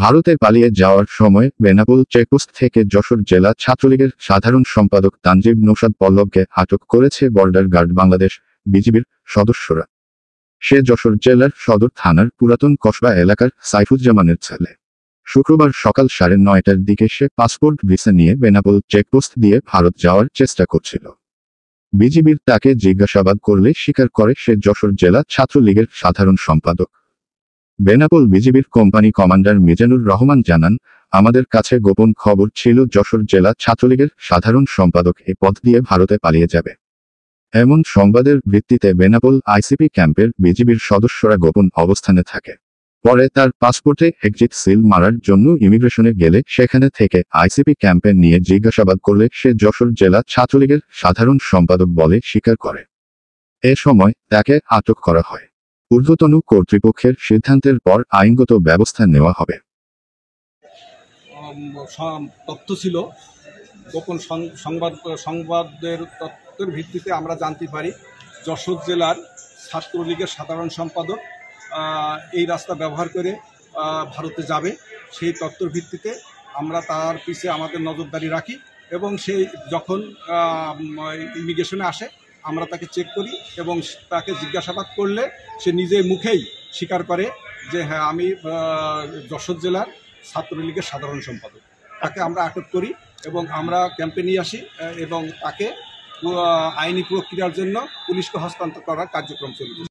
ভারতে পালিয়ে যাওয়ার সময় বেনাপোল চেকপোস্ট থেকে যশোর জেলা ছাত্রলীগের সাধারণ সম্পাদক তানজিব নৌশাদ পল্লবকে আটক করেছে বর্ডার গার্ড বাংলাদেশ বিজিবির সদস্যরা। সে যশোর জেলার সদর থানার পুরাতন কসবা এলাকার সাইফুজ্জামানের ছেলে। শুক্রবার সকাল 9:30টার দিকে সে পাসপোর্ট ভিসা নিয়ে বেনাপোল চেকপোস্ট দিয়ে ভারত যাওয়ার চেষ্টা করছিল। বিজিবির তাকে জিজ্ঞাসাবাদ করলে স্বীকার করে সে যশোর জেলা ছাত্রলীগের সাধারণ সম্পাদক। বেনাপোল বিজিবির কোম্পানি কমান্ডার মিজানুর রহমান জানান, আমাদের কাছে গোপন খবর ছিল যশোর জেলা ছাত্রলীগের সাধারণ সম্পাদক এ পথ দিয়ে ভারতে পালিয়ে যাবে। এমন সংবাদের ভিত্তিতে বেনাপোল আইসিপি ক্যাম্পের বিজিবির সদস্যরা গোপন অবস্থানে থাকে। পরে তার পাসপোর্টে এক্সিট সিল মারার জন্য ইমিগ্রেশনে গেলে সেখানে থেকে আইসিপি ক্যাম্পে নিয়ে জিজ্ঞাসাবাদ করলে সে যশোর জেলা ছাত্রলীগের সাধারণ সম্পাদক বলে স্বীকার করে। এ সময় তাকে আটক করা হয়। ঊর্ধ্বতন কর্তৃপক্ষের সিদ্ধান্তের পর আইনগত ব্যবস্থা নেওয়া হবে। তথ্য ছিল, গোপন সংবাদের তথ্যের ভিত্তিতে আমরা জানতে পারি যশোর জেলার ছাত্রলীগের সাধারণ সম্পাদক এই রাস্তা ব্যবহার করে ভারতে যাবে। সেই তথ্যের ভিত্তিতে আমরা তার পিছে আমাদের নজরদারি রাখি এবং সেই যখন ইমিগ্রেশনে আসে আমরা তাকে চেক করি এবং তাকে জিজ্ঞাসাবাদ করলে সে নিজের মুখেই স্বীকার করে যে হ্যাঁ, আমি যশোর জেলার ছাত্রলীগের সাধারণ সম্পাদক। তাকে আমরা আটক করি এবং আমরা ক্যাম্পে নিয়ে আসি এবং তাকে আইনি প্রক্রিয়ার জন্য পুলিশকে হস্তান্তর করার কার্যক্রম চলছে।